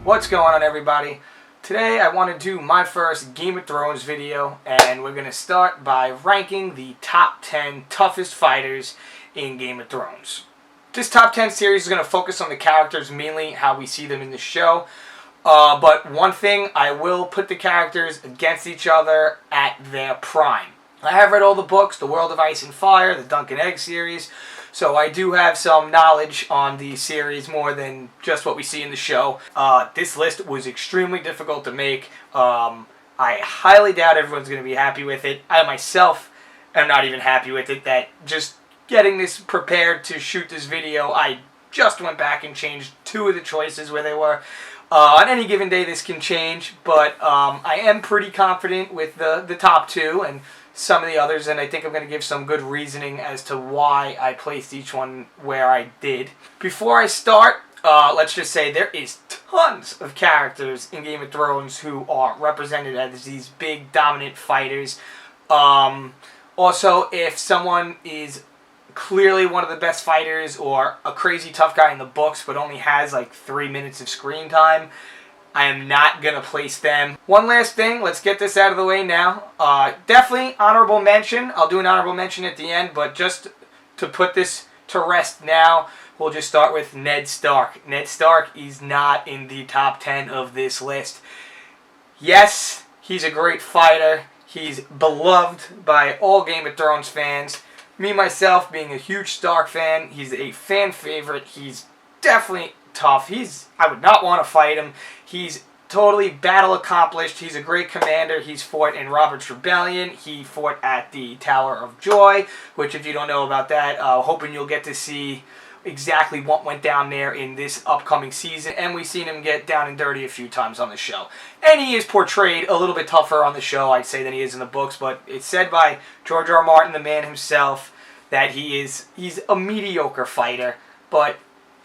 What's going on, everybody? Today I want to do my first Game of Thrones video, and we're going to start by ranking the top 10 toughest fighters in Game of Thrones. This top 10 series is going to focus on the characters, mainly how we see them in the show. But one thing, I will put the characters against each other at their prime. I have read all the books, The World of Ice and Fire, the Dunk and Egg series, so I do have some knowledge on the series more than just what we see in the show. This list was extremely difficult to make. I highly doubt everyone's going to be happy with it. I myself am not even happy with it. That just getting this prepared to shoot this video, I just went back and changed two of the choices where they were. On any given day this can change, but I am pretty confident with the top two and some of the others, and I think I'm going to give some good reasoning as to why I placed each one where I did. Before I start, let's just say there is tons of characters in Game of Thrones who are represented as these big dominant fighters. Also, if someone is clearly one of the best fighters or a crazy tough guy in the books but only has like 3 minutes of screen time, I am not going to place them. One last thing, let's get this out of the way now. Definitely honorable mention. I'll do an honorable mention at the end, but just to put this to rest now, we'll just start with Ned Stark. Ned Stark is not in the top 10 of this list. Yes, he's a great fighter. He's beloved by all Game of Thrones fans. Me, myself, being a huge Stark fan, he's a fan favorite. He's definitely tough. I would not want to fight him. He's totally battle accomplished. He's a great commander. He's fought in Robert's Rebellion. He fought at the Tower of Joy, which if you don't know about that, hoping you'll get to see exactly what went down there in this upcoming season. And we've seen him get down and dirty a few times on the show. And he is portrayed a little bit tougher on the show, I'd say, than he is in the books. But it's said by George R. R. Martin, the man himself, that he's a mediocre fighter. But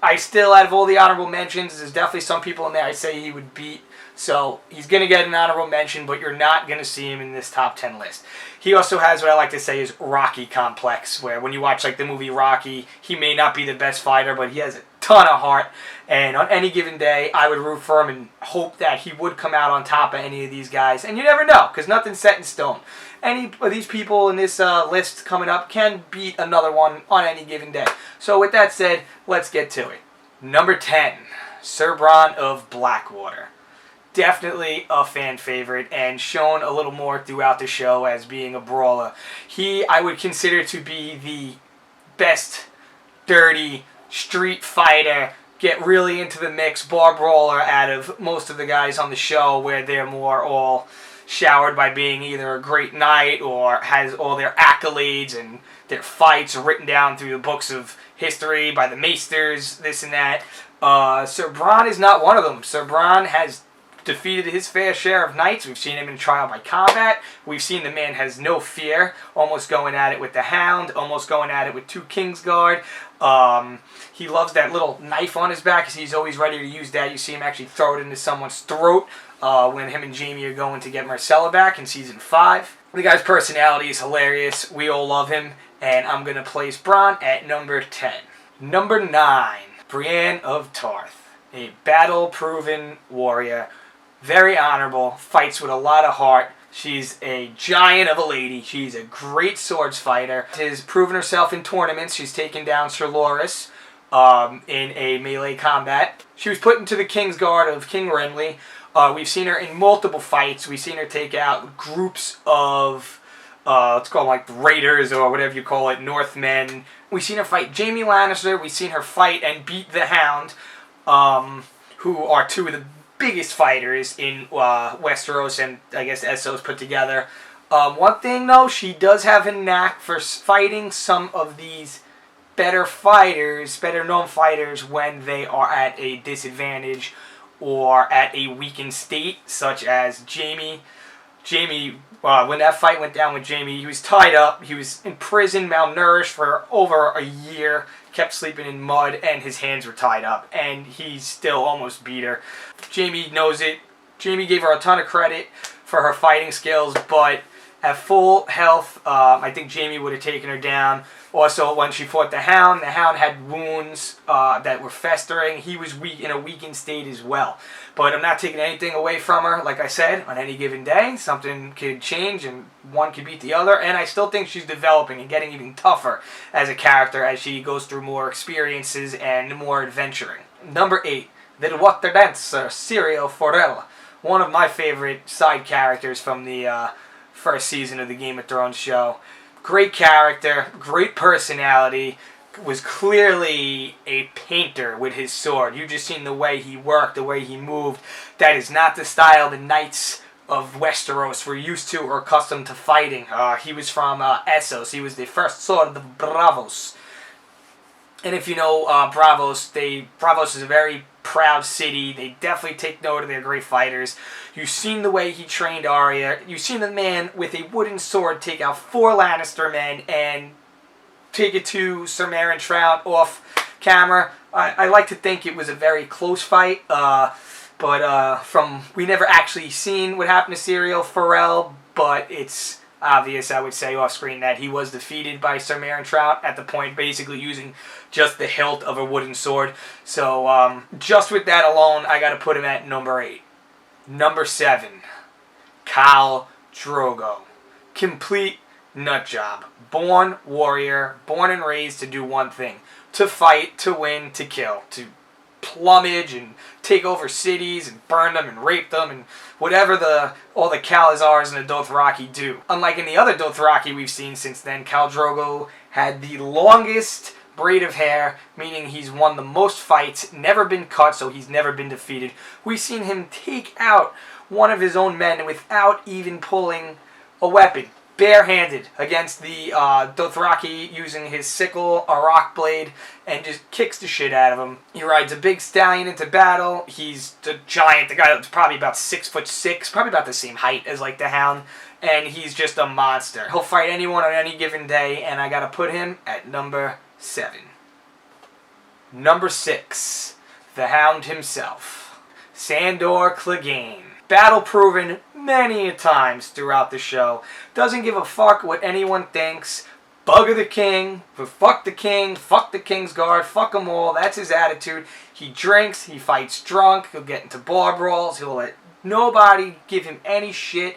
I still, out of all the honorable mentions, there's definitely some people in there I say he would beat. So he's going to get an honorable mention, but you're not going to see him in this top 10 list. He also has what I like to say is Rocky complex, where when you watch like the movie Rocky, he may not be the best fighter, but he has a ton of heart. And on any given day, I would root for him and hope that he would come out on top of any of these guys. And you never know, because nothing's set in stone. Any of these people in this list coming up can beat another one on any given day. So with that said, let's get to it. Number 10, Sir Braun of Blackwater. Definitely a fan favorite and shown a little more throughout the show as being a brawler. I would consider to be the best dirty street fighter, get really into the mix, bar brawler out of most of the guys on the show, where they're more all showered by being either a great knight or has all their accolades and their fights written down through the books of history by the maesters, this and that. Sir Braun is not one of them. Sir Braun has defeated his fair share of knights. We've seen him in trial by combat. We've seen the man has no fear, almost going at it with the Hound, almost going at it with 2 Kingsguard. He loves that little knife on his back because he's always ready to use that. You see him actually throw it into someone's throat when him and Jaime are going to get Marcella back in Season 5. The guy's personality is hilarious. We all love him, and I'm going to place Braun at number 10. Number 9, Brienne of Tarth. A battle-proven warrior. Very honorable, fights with a lot of heart. She's a giant of a lady. She's a great swords fighter. She's proven herself in tournaments. She's taken down Sir Loras in a melee combat. She was put into the Kingsguard of King Renly. We've seen her in multiple fights. We've seen her take out groups of, let's call them like raiders or whatever you call it, Northmen. We've seen her fight Jaime Lannister. We've seen her fight and beat the Hound, who are two of the biggest fighters in Westeros and I guess Essos put together. One thing though, she does have a knack for fighting some of these better fighters, better known fighters, when they are at a disadvantage or at a weakened state, such as Jaime. When that fight went down with Jaime, he was tied up, he was in prison, malnourished for over a year, kept sleeping in mud, and his hands were tied up, and he still almost beat her. Jaime knows it. Jaime gave her a ton of credit for her fighting skills, but At full health, I think Jaime would have taken her down. Also, when she fought the Hound had wounds that were festering. He was weak in a weakened state as well. But I'm not taking anything away from her. Like I said, on any given day, something could change and one could beat the other. And I still think she's developing and getting even tougher as a character as she goes through more experiences and more adventuring. Number 8, the water dancer, Areo Hotah. One of my favorite side characters from the first season of the Game of Thrones show. Great character, great personality, was clearly a painter with his sword. You just seen the way he worked, the way he moved. That is not the style the knights of Westeros were used to or accustomed to fighting. He was from Essos. He was the first sword of the Bravos. And if you know Bravos is a very proud city. They definitely take note of their great fighters. You've seen the way he trained Arya. You've seen the man with a wooden sword take out 4 Lannister men and take it to Sir Maren Trout off camera. I like to think it was a very close fight, but we never actually seen what happened to Areo Hotah, but it's obvious, I would say, off screen that he was defeated by Sir Maren Trout at the point, basically using just the hilt of a wooden sword. So just with that alone, I got to put him at number 8. Number 7, Khal Drogo. Complete nut job. Born warrior, born and raised to do one thing: to fight, to win, to kill, to plumage and take over cities and burn them and rape them and whatever all the Khal and the Dothraki do. Unlike any other Dothraki we've seen since then, Khal Drogo had the longest braid of hair, meaning he's won the most fights, never been cut, so he's never been defeated. We've seen him take out one of his own men without even pulling a weapon, barehanded, against the Dothraki, using his sickle, a rock blade, and just kicks the shit out of him. He rides a big stallion into battle. He's the giant, the guy that's probably about 6'6", probably about the same height as like the Hound, and he's just a monster. He'll fight anyone on any given day, and I gotta put him at number 7. Number 6, the Hound himself, Sandor Clegane. Battle proven many a times throughout the show. Doesn't give a fuck what anyone thinks. Bugger the king. Fuck the king. Fuck the king's guard. Fuck them all. That's his attitude. He drinks. He fights drunk. He'll get into bar brawls. He'll let nobody give him any shit.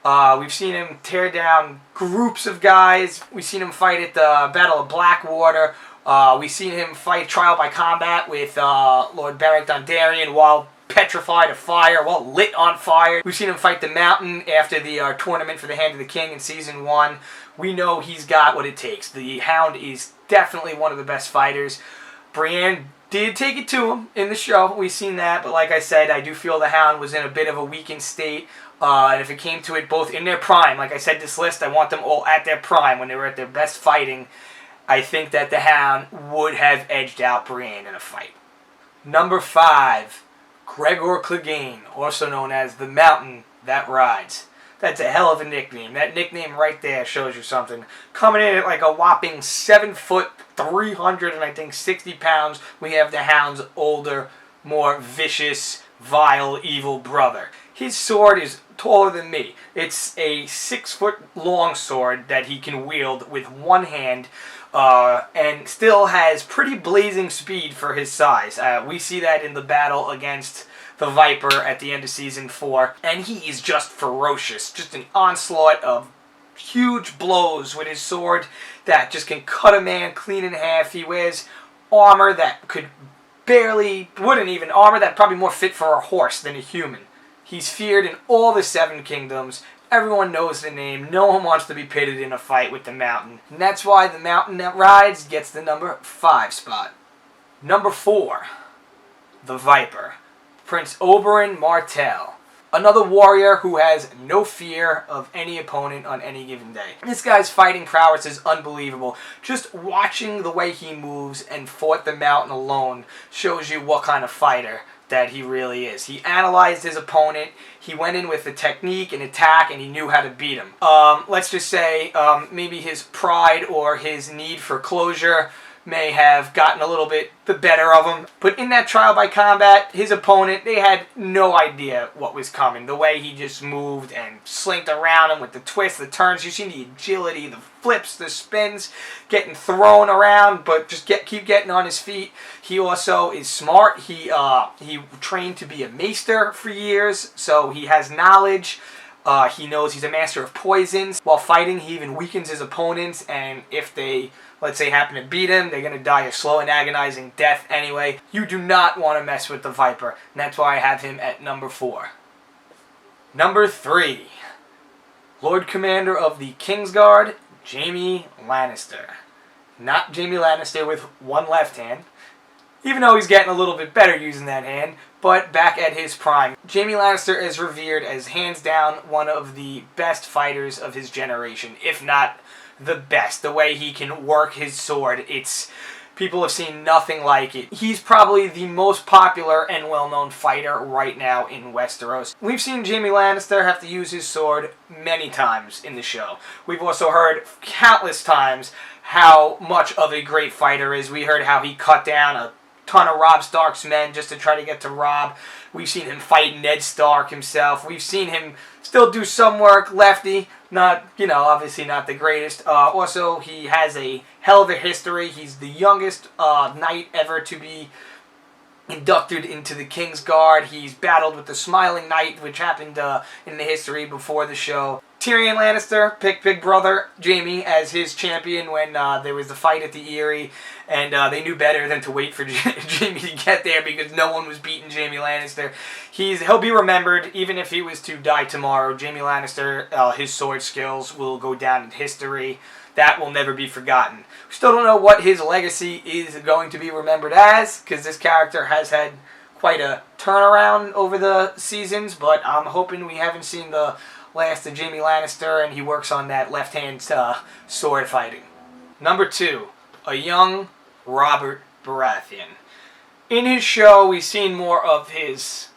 We've seen him tear down groups of guys. We've seen him fight at the Battle of Blackwater. We've seen him fight trial by combat with Lord Beric Dondarrion while petrified of fire, well, lit on fire. We've seen him fight the Mountain after the tournament for the Hand of the King in Season 1. We know he's got what it takes. The Hound is definitely one of the best fighters. Brienne did take it to him in the show. We've seen that, but like I said, I do feel the Hound was in a bit of a weakened state. And if it came to it, both in their prime, like I said, this list, I want them all at their prime, when they were at their best fighting. I think that the Hound would have edged out Brienne in a fight. Number 5, Gregor Clegane, also known as the Mountain That Rides. That's a hell of a nickname. That nickname right there shows you something. Coming in at like a whopping 7 foot, 360 pounds, we have the Hound's older, more vicious, vile, evil brother. His sword is taller than me. It's a 6 foot long sword that he can wield with one hand, and still has pretty blazing speed for his size. We see that in the battle against the Viper at the end of Season 4, and he is just ferocious. Just an onslaught of huge blows with his sword that just can cut a man clean in half. He wears armor that armor that probably more fit for a horse than a human. He's feared in all the 7 kingdoms. Everyone knows the name. No one wants to be pitted in a fight with the Mountain. And that's why the Mountain That Rides gets the number 5 spot. Number 4, the Viper, Prince Oberyn Martell. Another warrior who has no fear of any opponent on any given day. This guy's fighting prowess is unbelievable. Just watching the way he moves and fought the Mountain alone shows you what kind of fighter that he really is. He analyzed his opponent, he went in with the technique and attack, and he knew how to beat him. Let's just say maybe his pride or his need for closure may have gotten a little bit the better of him. But in that trial by combat, his opponent, they had no idea what was coming. The way he just moved and slinked around him with the twists, the turns. You've seen the agility, the flips, the spins, getting thrown around, but just keep getting on his feet. He also is smart. He trained to be a maester for years, so he has knowledge. He knows he's a master of poisons. While fighting, he even weakens his opponents, and if they, let's say, happen to beat him, they're going to die a slow and agonizing death anyway. You do not want to mess with the Viper, and that's why I have him at number 4. Number 3, Lord Commander of the Kingsguard, Jaime Lannister. Not Jaime Lannister with one left hand, even though he's getting a little bit better using that hand, but back at his prime. Jaime Lannister is revered as hands down one of the best fighters of his generation, if not the best. The way he can work his sword, people have seen nothing like it. He's probably the most popular and well-known fighter right now in Westeros. We've seen Jaime Lannister have to use his sword many times in the show. We've also heard countless times how much of a great fighter is. We heard how he cut down a ton of Robb Stark's men just to try to get to Robb. We've seen him fight Ned Stark himself. We've seen him still do some work, lefty. Not, obviously not the greatest. Also, he has a hell of a history. He's the youngest knight ever to be inducted into the Kingsguard. He's battled with the Smiling Knight, which happened in the history before the show. Tyrion Lannister picked Big Brother Jaime as his champion when there was the fight at the Eyrie, and they knew better than to wait for Jaime to get there because no one was beating Jaime Lannister. He'll be remembered even if he was to die tomorrow. Jaime Lannister, his sword skills will go down in history. That will never be forgotten. We still don't know what his legacy is going to be remembered as, because this character has had quite a turnaround over the seasons, but I'm hoping we haven't seen the last of Jaime Lannister and he works on that left-hand sword fighting. Number 2, a young Robert Baratheon. In his show, we've seen more of his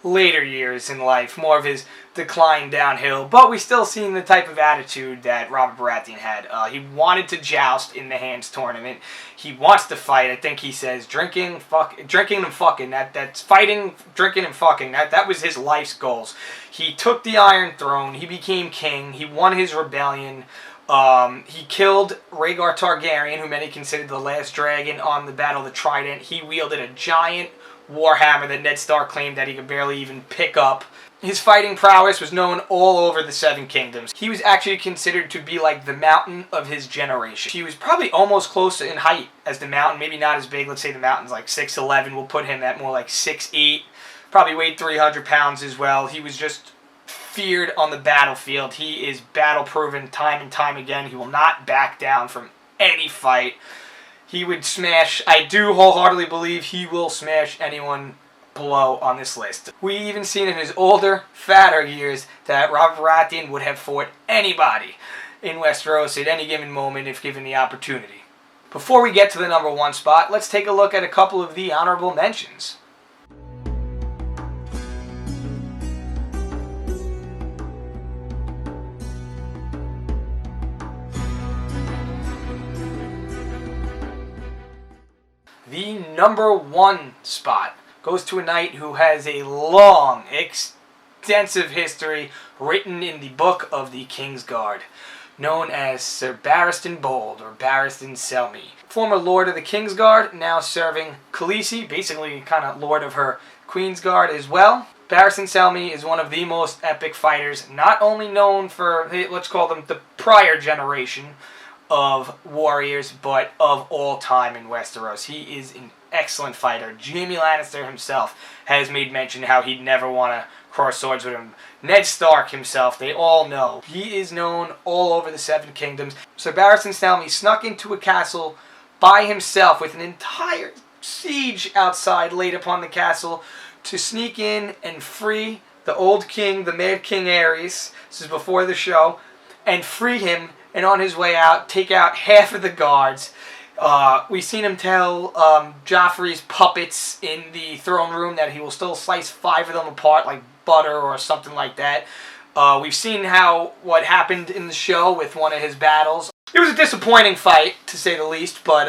later years in life, more of his decline downhill, but we still seen the type of attitude that Robert Baratheon had. He wanted to joust in the Hands tournament. He wants to fight. I think he says drinking and fucking. That's fighting, drinking, and fucking. That was his life's goals. He took the Iron Throne. He became king. He won his rebellion. He killed Rhaegar Targaryen, who many considered the last dragon on the Battle of the Trident. He wielded a giant warhammer that Ned Stark claimed that he could barely even pick up. His fighting prowess was known all over the Seven Kingdoms. He was actually considered to be like the Mountain of his generation. He was probably almost close in height as the Mountain, maybe not as big. Let's say the Mountain's like 6'11". We'll put him at more like 6'8". Probably weighed 300 pounds as well. He was just feared on the battlefield. He is battle-proven time and time again. He will not back down from any fight. He would smash, I do wholeheartedly believe he will smash anyone below on this list. We even seen in his older, fatter years that Robert Baratheon would have fought anybody in Westeros at any given moment if given the opportunity. Before we get to the number 1 spot, let's take a look at a couple of the honorable mentions. The number 1 spot goes to a knight who has a long, extensive history written in the Book of the Kingsguard, known as Sir Barristan Bold or Barristan Selmy. Former Lord of the Kingsguard, now serving Khaleesi, basically kind of Lord of her Queensguard as well. Barristan Selmy is one of the most epic fighters, not only known for, let's call them the prior generation of warriors, but of all time in Westeros. He is an excellent fighter. Jaime Lannister himself has made mention how he'd never want to cross swords with him. Ned Stark himself, they all know. He is known all over the Seven Kingdoms. So Barristan Selmy snuck into a castle by himself with an entire siege outside laid upon the castle to sneak in and free the old king, the Mad King Aerys, this is before the show, and free him, and on his way out, take out half of the guards. We've seen him tell Joffrey's puppets in the throne room that he will still slice 5 of them apart like butter or something like that. We've seen what happened in the show with one of his battles. It was a disappointing fight, to say the least, but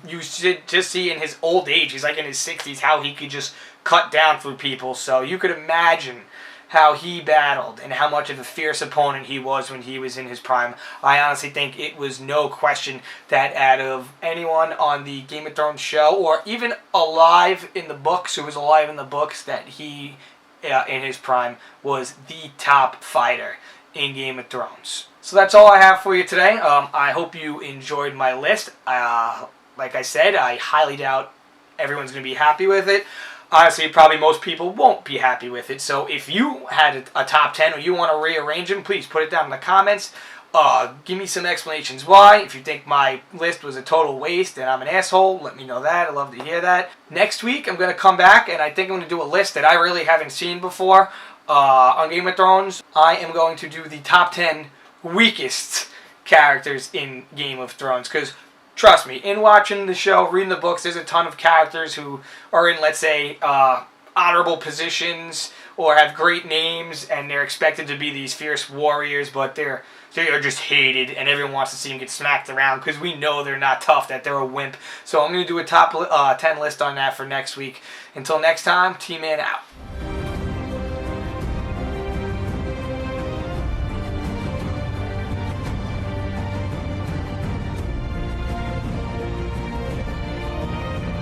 you should just see in his old age, he's like in his 60s, how he could just cut down through people. So you could imagine how he battled and how much of a fierce opponent he was when he was in his prime. I honestly think it was no question that out of anyone on the Game of Thrones show, or even alive in the books, who was alive in the books, that he, in his prime, was the top fighter in Game of Thrones. So that's all I have for you today. I hope you enjoyed my list. Like I said, I highly doubt everyone's going to be happy with it. Honestly, probably most people won't be happy with it. So if you had a top 10 or you want to rearrange them, please put it down in the comments. Give me some explanations why. If you think my list was a total waste and I'm an asshole, let me know that. I'd love to hear that. Next week, I'm going to come back and I think I'm going to do a list that I really haven't seen before on Game of Thrones. I am going to do the top 10 weakest characters in Game of Thrones, because trust me, in watching the show, reading the books, there's a ton of characters who are in, let's say, honorable positions or have great names, and they're expected to be these fierce warriors, but they are just hated, and everyone wants to see them get smacked around because we know they're not tough, that they're a wimp. So I'm going to do a top 10 list on that for next week. Until next time, Tman out.